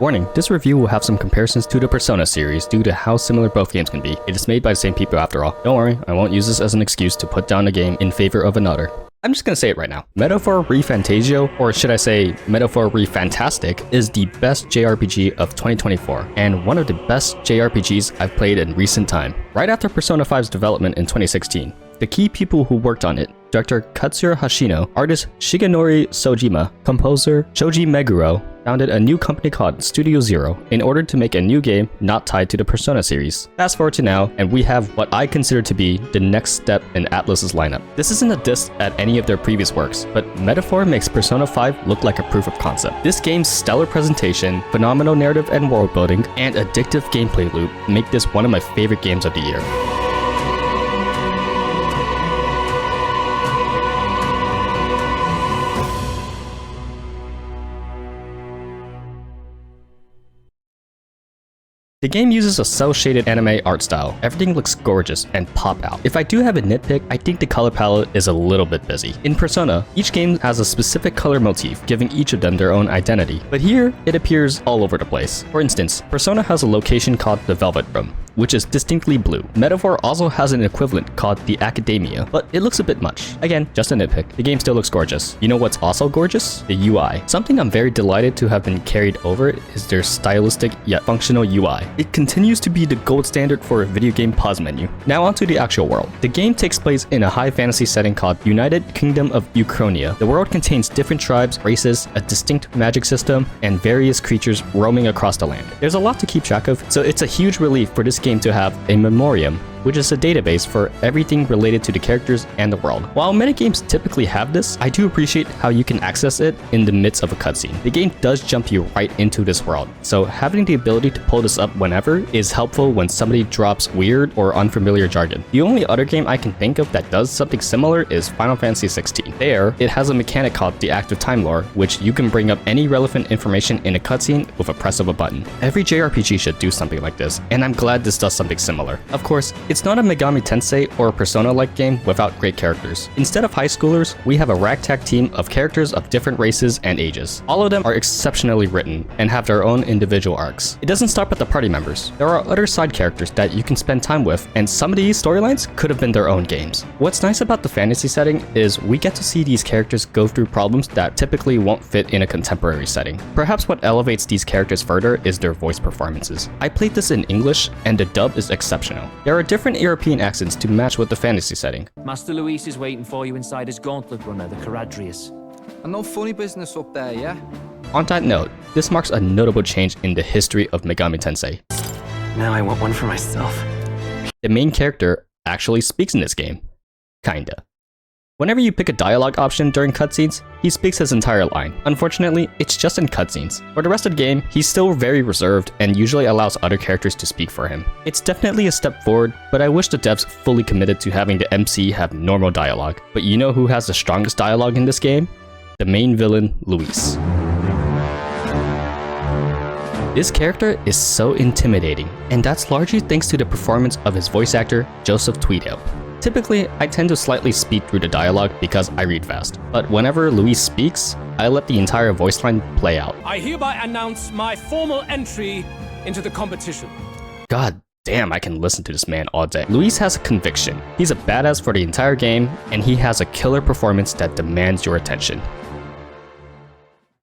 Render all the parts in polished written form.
Warning, this review will have some comparisons to the Persona series due to how similar both games can be. It is made by the same people after all. Don't worry, I won't use this as an excuse to put down a game in favor of another. I'm just gonna say it right now. Metaphor ReFantazio, or should I say Metaphor ReFantastic, is the best JRPG of 2024, and one of the best JRPGs I've played in recent time. Right after Persona 5's development in 2016, the key people who worked on it, director Katsura Hashino, artist Shigenori Soejima, composer Shoji Meguro, founded a new company called Studio Zero in order to make a new game not tied to the Persona series. Fast forward to now, and we have what I consider to be the next step in Atlus's lineup. This isn't a diss at any of their previous works, but Metaphor makes Persona 5 look like a proof of concept. This game's stellar presentation, phenomenal narrative and world building, and addictive gameplay loop make this one of my favorite games of the year. The game uses a cel-shaded anime art style. Everything looks gorgeous and pop out. If I do have a nitpick, I think the color palette is a little bit busy. In Persona, each game has a specific color motif, giving each of them their own identity. But here, it appears all over the place. For instance, Persona has a location called the Velvet Room, which is distinctly blue. Metaphor also has an equivalent called the Academia, but it looks a bit much. Again, just a nitpick. The game still looks gorgeous. You know what's also gorgeous? The UI. Something I'm very delighted to have been carried over is their stylistic yet functional UI. It continues to be the gold standard for a video game pause menu. Now onto the actual world. The game takes place in a high fantasy setting called United Kingdom of Uchronia. The world contains different tribes, races, a distinct magic system, and various creatures roaming across the land. There's a lot to keep track of, so it's a huge relief for this game to have a memoriam, which is a database for everything related to the characters and the world. While many games typically have this, I do appreciate how you can access it in the midst of a cutscene. The game does jump you right into this world, so having the ability to pull this up whenever is helpful when somebody drops weird or unfamiliar jargon. The only other game I can think of that does something similar is Final Fantasy 16. There, it has a mechanic called the Active Time Lore, which you can bring up any relevant information in a cutscene with a press of a button. Every JRPG should do something like this, and I'm glad this does something similar. Of course, it's not a Megami Tensei or a Persona-like game without great characters. Instead of high schoolers, we have a ragtag team of characters of different races and ages. All of them are exceptionally written and have their own individual arcs. It doesn't stop at the party members. There are other side characters that you can spend time with, and some of these storylines could have been their own games. What's nice about the fantasy setting is we get to see these characters go through problems that typically won't fit in a contemporary setting. Perhaps what elevates these characters further is their voice performances. I played this in English, and the dub is exceptional. There are different European accents to match with the fantasy setting. Master Luis is waiting for you inside his gauntlet runner, the Caradrius. And no funny business up there, yeah? On that note, this marks a notable change in the history of Megami Tensei. Now I want one for myself. The main character actually speaks in this game. Kinda. Whenever you pick a dialogue option during cutscenes, he speaks his entire line. Unfortunately, it's just in cutscenes. For the rest of the game, he's still very reserved and usually allows other characters to speak for him. It's definitely a step forward, but I wish the devs fully committed to having the MC have normal dialogue. But you know who has the strongest dialogue in this game? The main villain, Luis. This character is so intimidating, and that's largely thanks to the performance of his voice actor, Joseph Tweedale. Typically, I tend to slightly speed through the dialogue because I read fast, but whenever Luis speaks, I let the entire voice line play out. I hereby announce my formal entry into the competition. God damn, I can listen to this man all day. Luis has a conviction. He's a badass for the entire game, and he has a killer performance that demands your attention.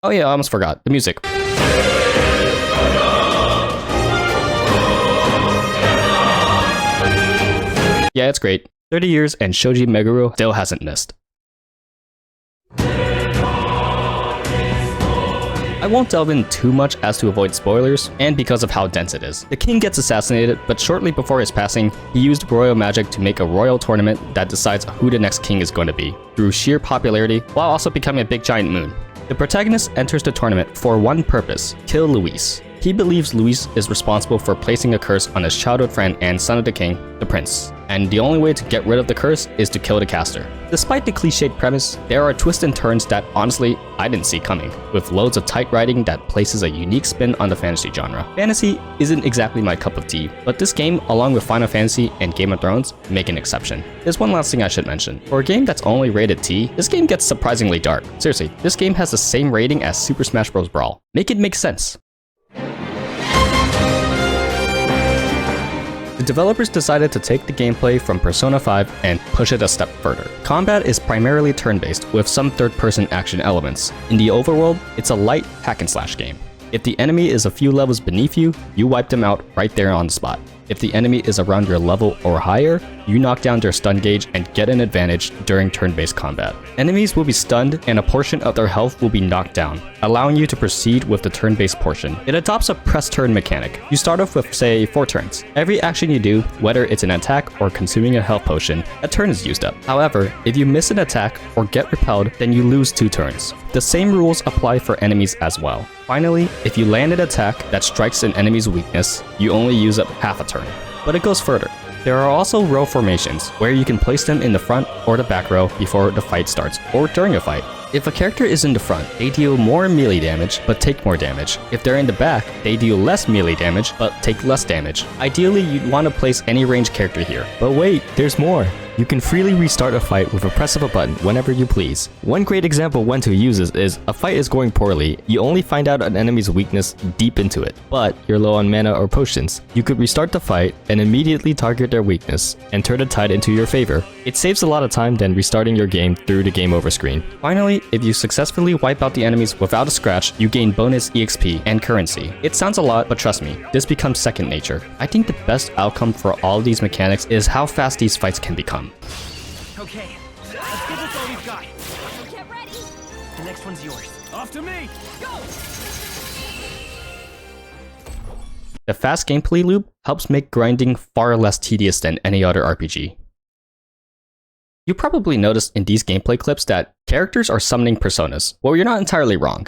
Oh yeah, I almost forgot. The music. Yeah, it's great. 30 years and Shoji Meguro still hasn't missed. I won't delve in too much as to avoid spoilers, and because of how dense it is. The king gets assassinated, but shortly before his passing, he used royal magic to make a royal tournament that decides who the next king is going to be, through sheer popularity, while also becoming a big giant moon. The protagonist enters the tournament for one purpose: kill Luis. He believes Luis is responsible for placing a curse on his childhood friend and son of the king, the prince, and the only way to get rid of the curse is to kill the caster. Despite the cliched premise, there are twists and turns that honestly, I didn't see coming, with loads of tight writing that places a unique spin on the fantasy genre. Fantasy isn't exactly my cup of tea, but this game, along with Final Fantasy and Game of Thrones, make an exception. There's one last thing I should mention. For a game that's only rated T, this game gets surprisingly dark. Seriously, this game has the same rating as Super Smash Bros. Brawl. Make it make sense. The developers decided to take the gameplay from Persona 5 and push it a step further. Combat is primarily turn-based with some third-person action elements. In the overworld, it's a light hack-and-slash game. If the enemy is a few levels beneath you, you wipe them out right there on the spot. If the enemy is around your level or higher, you knock down their stun gauge and get an advantage during turn-based combat. Enemies will be stunned and a portion of their health will be knocked down, allowing you to proceed with the turn-based portion. It adopts a press turn mechanic. You start off with, say, 4 turns. Every action you do, whether it's an attack or consuming a health potion, a turn is used up. However, if you miss an attack or get repelled, then you lose 2 turns. The same rules apply for enemies as well. Finally, if you land an attack that strikes an enemy's weakness, you only use up half a turn. But it goes further. There are also row formations, where you can place them in the front or the back row before the fight starts, or during a fight. If a character is in the front, they deal more melee damage, but take more damage. If they're in the back, they deal less melee damage, but take less damage. Ideally, you'd want to place any ranged character here. But wait, there's more! You can freely restart a fight with a press of a button whenever you please. One great example when to use this is, a fight is going poorly, you only find out an enemy's weakness deep into it, but you're low on mana or potions. You could restart the fight and immediately target their weakness and turn the tide into your favor. It saves a lot of time than restarting your game through the game over screen. Finally, if you successfully wipe out the enemies without a scratch, you gain bonus EXP and currency. It sounds a lot, but trust me, this becomes second nature. I think the best outcome for all these mechanics is how fast these fights can become. Okay, let's give this all we've got. Get ready! The next one's yours. After me! The fast gameplay loop helps make grinding far less tedious than any other RPG. You probably noticed in these gameplay clips that characters are summoning personas. Well, you're not entirely wrong.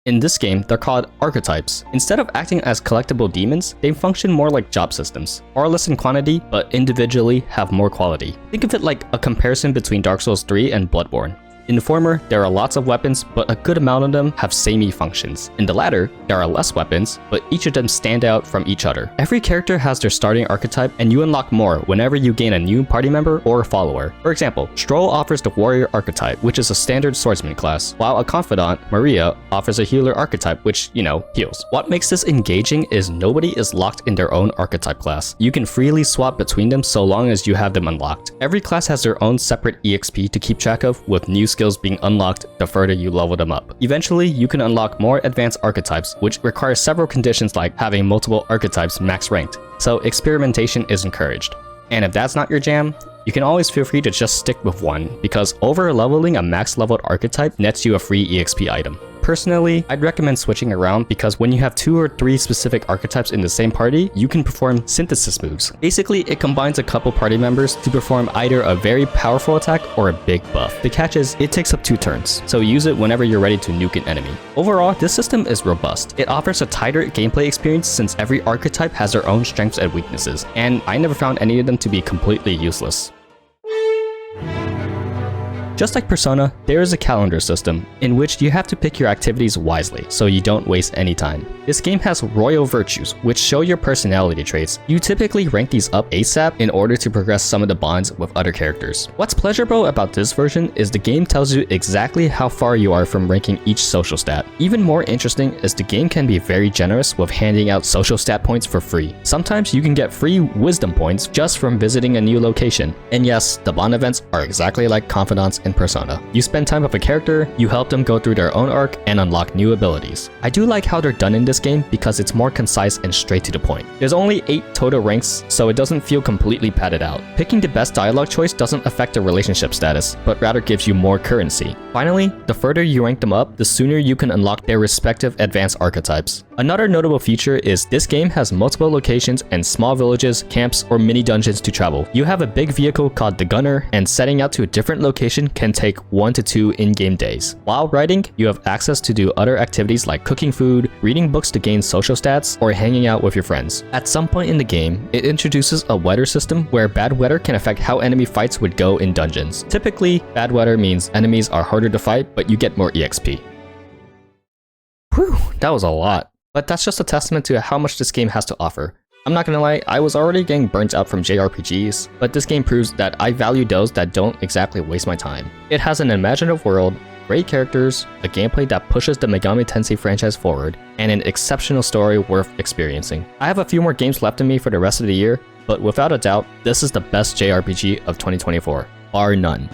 In this game, they're called Archetypes. Instead of acting as collectible demons, they function more like job systems. Far less in quantity, but individually have more quality. Think of it like a comparison between Dark Souls 3 and Bloodborne. In the former, there are lots of weapons, but a good amount of them have samey functions. In the latter, there are less weapons, but each of them stand out from each other. Every character has their starting archetype, and you unlock more whenever you gain a new party member or follower. For example, Stroll offers the warrior archetype, which is a standard swordsman class, while a confidant, Maria, offers a healer archetype, which, heals. What makes this engaging is nobody is locked in their own archetype class. You can freely swap between them so long as you have them unlocked. Every class has their own separate EXP to keep track of, with new skills being unlocked the further you level them up. Eventually, you can unlock more advanced archetypes, which require several conditions like having multiple archetypes max ranked, so experimentation is encouraged. And if that's not your jam, you can always feel free to just stick with one, because over leveling a max leveled archetype nets you a free EXP item. Personally, I'd recommend switching around because when you have 2 or 3 specific archetypes in the same party, you can perform synthesis moves. Basically, it combines a couple party members to perform either a very powerful attack or a big buff. The catch is, it takes up 2 turns, so use it whenever you're ready to nuke an enemy. Overall, this system is robust. It offers a tighter gameplay experience since every archetype has their own strengths and weaknesses, and I never found any of them to be completely useless. Just like Persona, there is a calendar system in which you have to pick your activities wisely so you don't waste any time. This game has royal virtues, which show your personality traits. You typically rank these up ASAP in order to progress some of the bonds with other characters. What's pleasurable about this version is the game tells you exactly how far you are from ranking each social stat. Even more interesting is the game can be very generous with handing out social stat points for free. Sometimes you can get free wisdom points just from visiting a new location. And yes, the bond events are exactly like Confidants in Persona. You spend time with a character, you help them go through their own arc, and unlock new abilities. I do like how they're done in this game because it's more concise and straight to the point. There's only 8 total ranks, so it doesn't feel completely padded out. Picking the best dialogue choice doesn't affect the relationship status, but rather gives you more currency. Finally, the further you rank them up, the sooner you can unlock their respective advanced archetypes. Another notable feature is this game has multiple locations and small villages, camps, or mini dungeons to travel. You have a big vehicle called the Gunner, and setting out to a different location can take 1 to 2 in-game days. While riding, you have access to do other activities like cooking food, reading books to gain social stats, or hanging out with your friends. At some point in the game, it introduces a weather system where bad weather can affect how enemy fights would go in dungeons. Typically, bad weather means enemies are harder to fight, but you get more EXP. Whew, that was a lot. But that's just a testament to how much this game has to offer. I'm not gonna lie, I was already getting burnt out from JRPGs, but this game proves that I value those that don't exactly waste my time. It has an imaginative world, great characters, a gameplay that pushes the Megami Tensei franchise forward, and an exceptional story worth experiencing. I have a few more games left in me for the rest of the year, but without a doubt, this is the best JRPG of 2024, bar none.